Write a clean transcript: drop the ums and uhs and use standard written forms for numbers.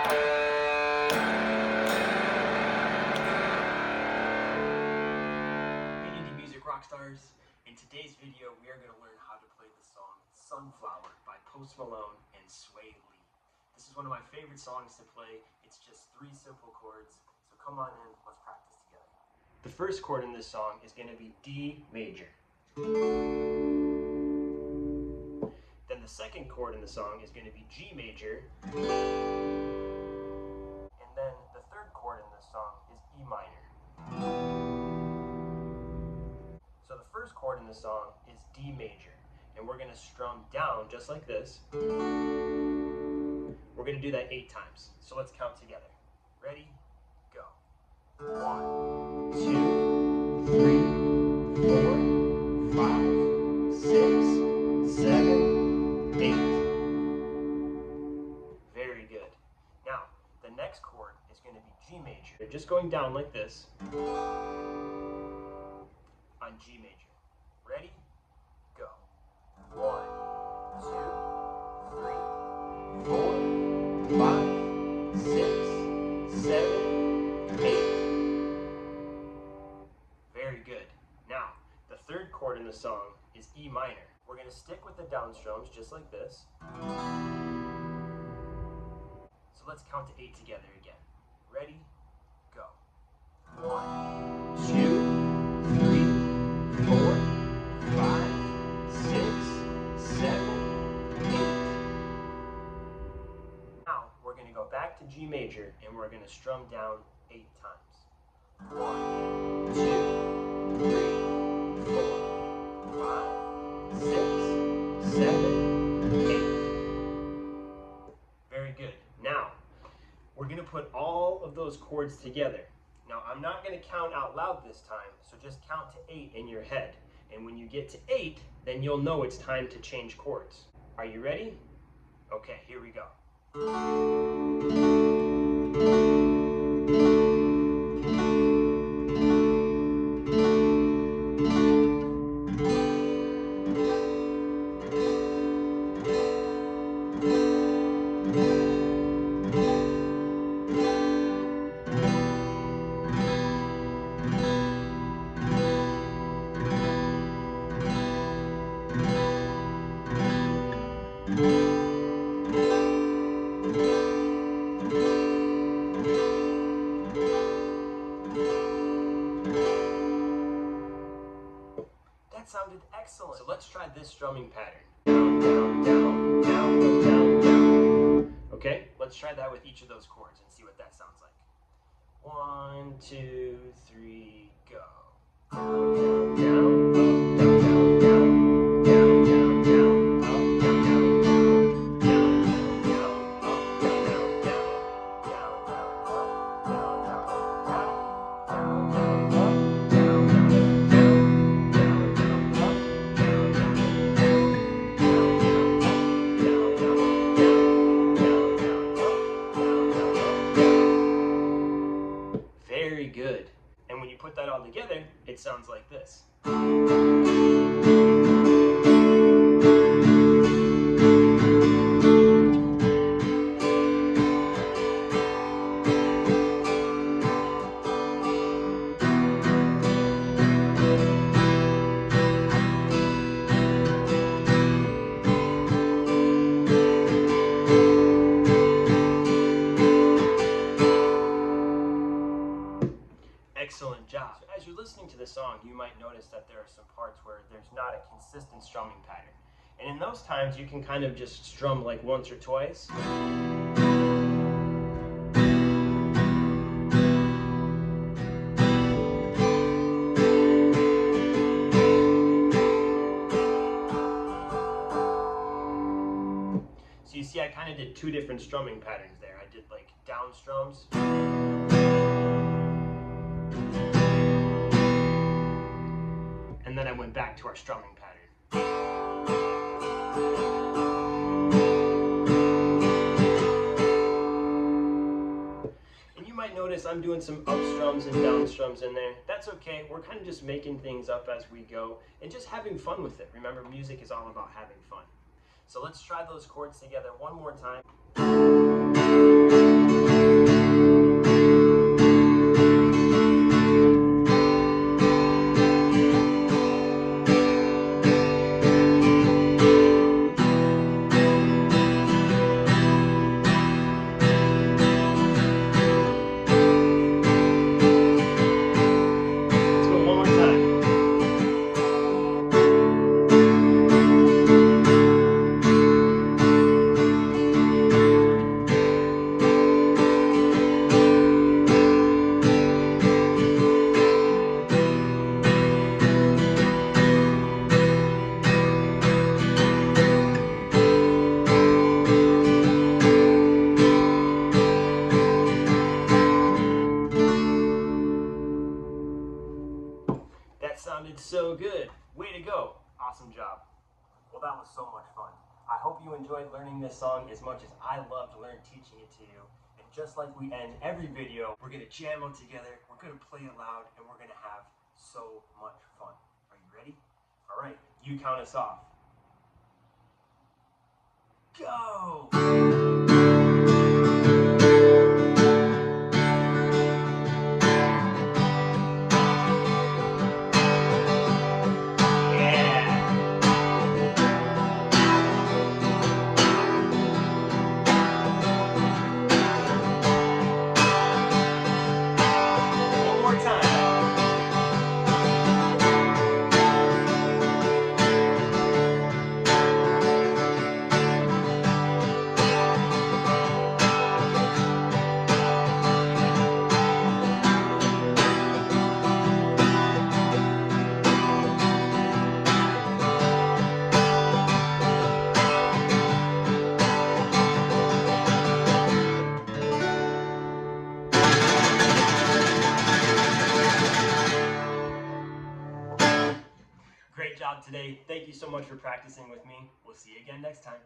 Indie Music Rockstars. In today's video, we are going to learn how to play the song Sunflower by Malone and Swae. This is one of my favorite songs to play. It's just 3 simple chords. So come on in, let's practice together. The first chord in this song is going to be D major. Then the second chord in the song is going to be G major. And then the third chord in this song is E minor. So the first chord in the song is D major, and we're going to strum down just like this. We're going to do that 8 times. So let's count together. Ready? Go. 1, 2, 3, 4, 5, 6, 7, 8. Very good. Now, the next chord is going to be G major. You're just going down like this on G major. Ready? Go. 1, 2, 3, 4, 5, 6, 7, 8. Very good. Now, the third chord in the song is E minor. We're going to stick with the down strums just like this. So let's count to 8 together again. Ready? Go. 1, 2, 3, 4, 5, 6, 7, 8. Now we're going to go back to G major and we're going to strum down 8 times. 1, 2, 3, 4, 5, 6, 7, 8. Very good. Now we're going to put all of those chords together. Now, I'm not going to count out loud this time, so just count to 8 in your head. And when you get to 8, then you'll know it's time to change chords. Are you ready? Okay, here we go. That sounded excellent. So let's try this strumming pattern. Down, down, down, down, down, down. Okay, let's try that with each of those chords and see what that sounds like. 1, 2, 3, go. Down, down, down, up, down, down, down, down, down, up, down, down, down, down, down, up, down, down, down, down, down, down, down, down, Very good. And when you put that all together, it sounds like this. Excellent job. So as you're listening to the song, you might notice that there are some parts where there's not a consistent strumming pattern. And in those times, you can kind of just strum like once or twice. So you see, I kind of did 2 different strumming patterns there. I did like down strums. And then I went back to our strumming pattern. And you might notice I'm doing some up strums and down strums in there. That's okay. We're kind of just making things up as we go and just having fun with it. Remember, music is all about having fun. So let's try those chords together one more time. that was so much fun. I hope you enjoyed learning this song as much as I loved teaching it to you. And just like we end every video, we're gonna jam them together, we're gonna play it loud, and we're gonna have so much fun. Are you ready? All right, you count us off. Go! Great job today. Thank you so much for practicing with me. We'll see you again next time.